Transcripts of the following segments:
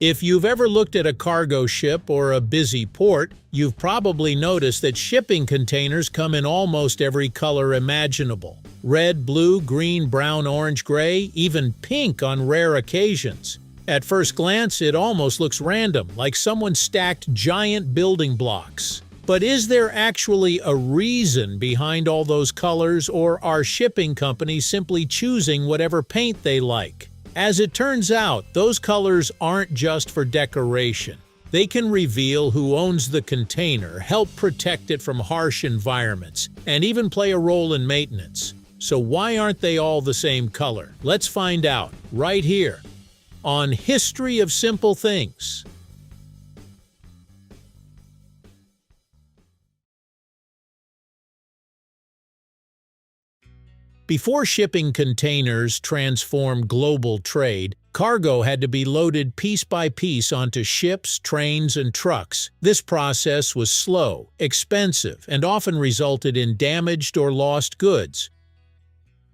If you've ever looked at a cargo ship or a busy port, you've probably noticed that shipping containers come in almost every color imaginable. Red, blue, green, brown, orange, gray, even pink on rare occasions. At first glance, it almost looks random, like someone stacked giant building blocks. But is there actually a reason behind all those colors, or are shipping companies simply choosing whatever paint they like? As it turns out, those colors aren't just for decoration. They can reveal who owns the container, help protect it from harsh environments, and even play a role in maintenance. So why aren't they all the same color? Let's find out right here on History of Simple Things. Before shipping containers transformed global trade, cargo had to be loaded piece by piece onto ships, trains, and trucks. This process was slow, expensive, and often resulted in damaged or lost goods.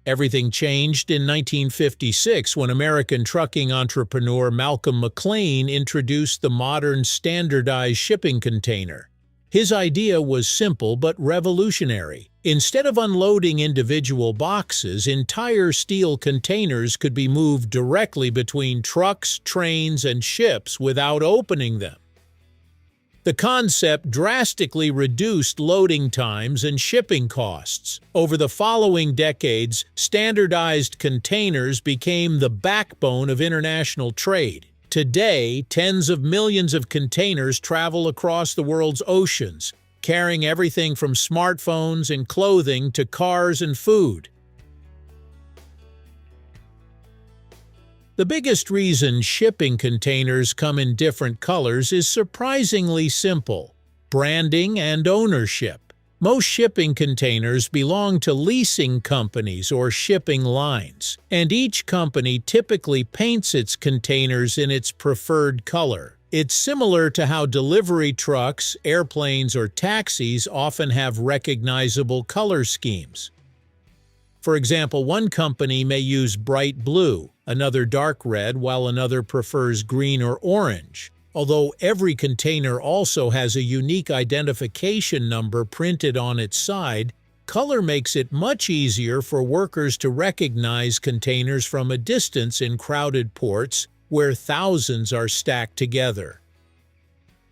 Everything changed in 1956 when American trucking entrepreneur Malcolm McLean introduced the modern standardized shipping container. His idea was simple but revolutionary. Instead of unloading individual boxes, entire steel containers could be moved directly between trucks, trains, and ships without opening them. The concept drastically reduced loading times and shipping costs. Over the following decades, standardized containers became the backbone of international trade. Today, tens of millions of containers travel across the world's oceans, carrying everything from smartphones and clothing to cars and food. The biggest reason shipping containers come in different colors is surprisingly simple: branding and ownership. Most shipping containers belong to leasing companies or shipping lines, and each company typically paints its containers in its preferred color. It's similar to how delivery trucks, airplanes, or taxis often have recognizable color schemes. For example, one company may use bright blue, another dark red, while another prefers green or orange. Although every container also has a unique identification number printed on its side, color makes it much easier for workers to recognize containers from a distance in crowded ports where thousands are stacked together.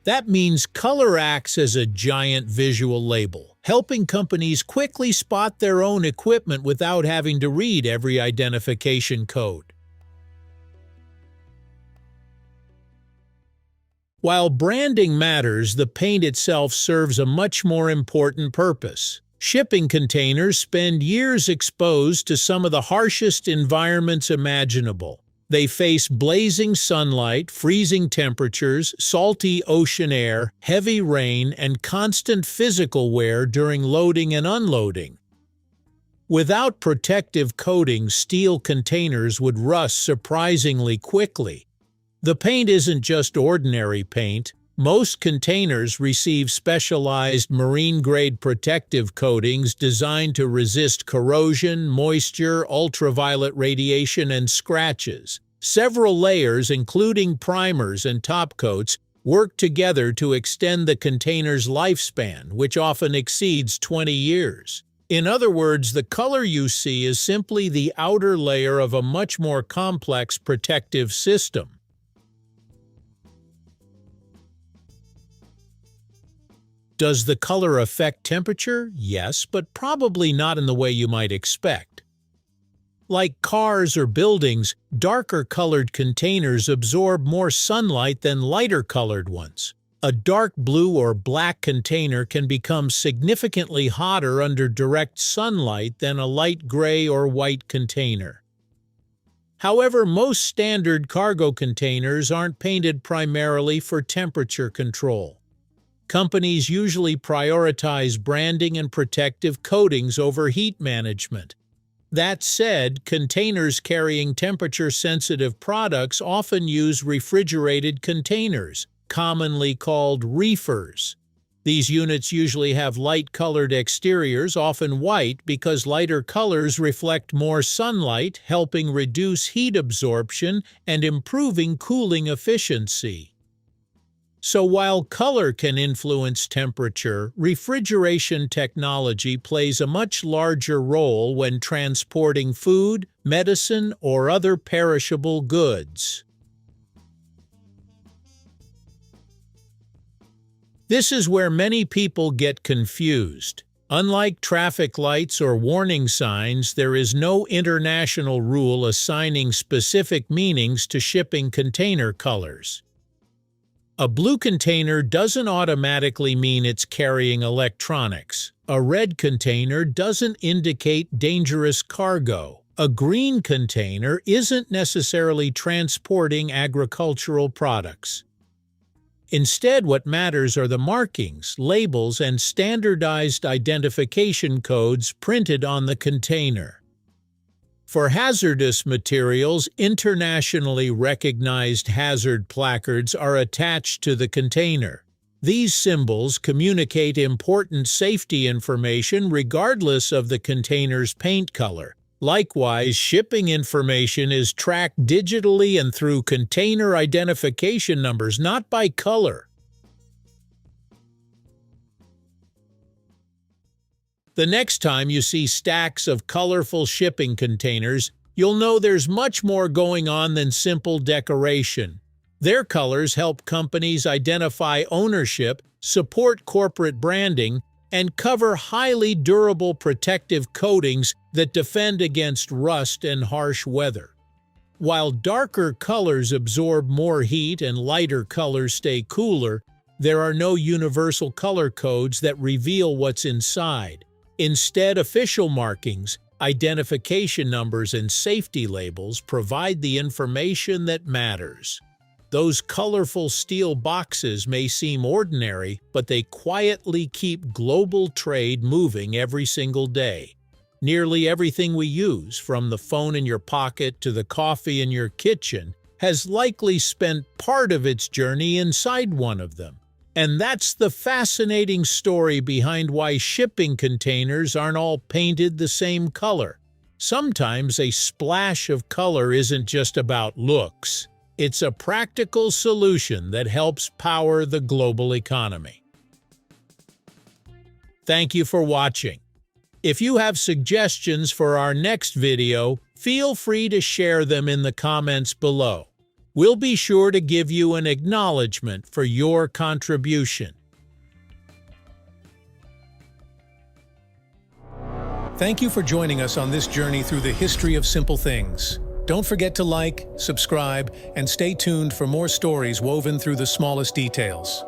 That means color acts as a giant visual label, helping companies quickly spot their own equipment without having to read every identification code. While branding matters, the paint itself serves a much more important purpose. Shipping containers spend years exposed to some of the harshest environments imaginable. They face blazing sunlight, freezing temperatures, salty ocean air, heavy rain, and constant physical wear during loading and unloading. Without protective coatings, steel containers would rust surprisingly quickly. The paint isn't just ordinary paint. Most containers receive specialized marine-grade protective coatings designed to resist corrosion, moisture, ultraviolet radiation, and scratches. Several layers, including primers and topcoats, work together to extend the container's lifespan, which often exceeds 20 years. In other words, the color you see is simply the outer layer of a much more complex protective system. Does the color affect temperature? Yes, but probably not in the way you might expect. Like cars or buildings, darker-colored containers absorb more sunlight than lighter-colored ones. A dark blue or black container can become significantly hotter under direct sunlight than a light gray or white container. However, most standard cargo containers aren't painted primarily for temperature control. Companies usually prioritize branding and protective coatings over heat management. That said, containers carrying temperature-sensitive products often use refrigerated containers, commonly called reefers. These units usually have light-colored exteriors, often white, because lighter colors reflect more sunlight, helping reduce heat absorption and improving cooling efficiency. So while color can influence temperature, refrigeration technology plays a much larger role when transporting food, medicine, or other perishable goods. This is where many people get confused. Unlike traffic lights or warning signs, there is no international rule assigning specific meanings to shipping container colors. A blue container doesn't automatically mean it's carrying electronics. A red container doesn't indicate dangerous cargo. A green container isn't necessarily transporting agricultural products. Instead, what matters are the markings, labels, and standardized identification codes printed on the container. For hazardous materials, internationally recognized hazard placards are attached to the container. These symbols communicate important safety information regardless of the container's paint color. Likewise, shipping information is tracked digitally and through container identification numbers, not by color. The next time you see stacks of colorful shipping containers, you'll know there's much more going on than simple decoration. Their colors help companies identify ownership, support corporate branding, and cover highly durable protective coatings that defend against rust and harsh weather. While darker colors absorb more heat and lighter colors stay cooler, there are no universal color codes that reveal what's inside. Instead, official markings, identification numbers, and safety labels provide the information that matters. Those colorful steel boxes may seem ordinary, but they quietly keep global trade moving every single day. Nearly everything we use, from the phone in your pocket to the coffee in your kitchen, has likely spent part of its journey inside one of them. And that's the fascinating story behind why shipping containers aren't all painted the same color. Sometimes a splash of color isn't just about looks. It's a practical solution that helps power the global economy. Thank you for watching. If you have suggestions for our next video, feel free to share them in the comments below. We'll be sure to give you an acknowledgement for your contribution. Thank you for joining us on this journey through the history of simple things. Don't forget to like, subscribe, and stay tuned for more stories woven through the smallest details.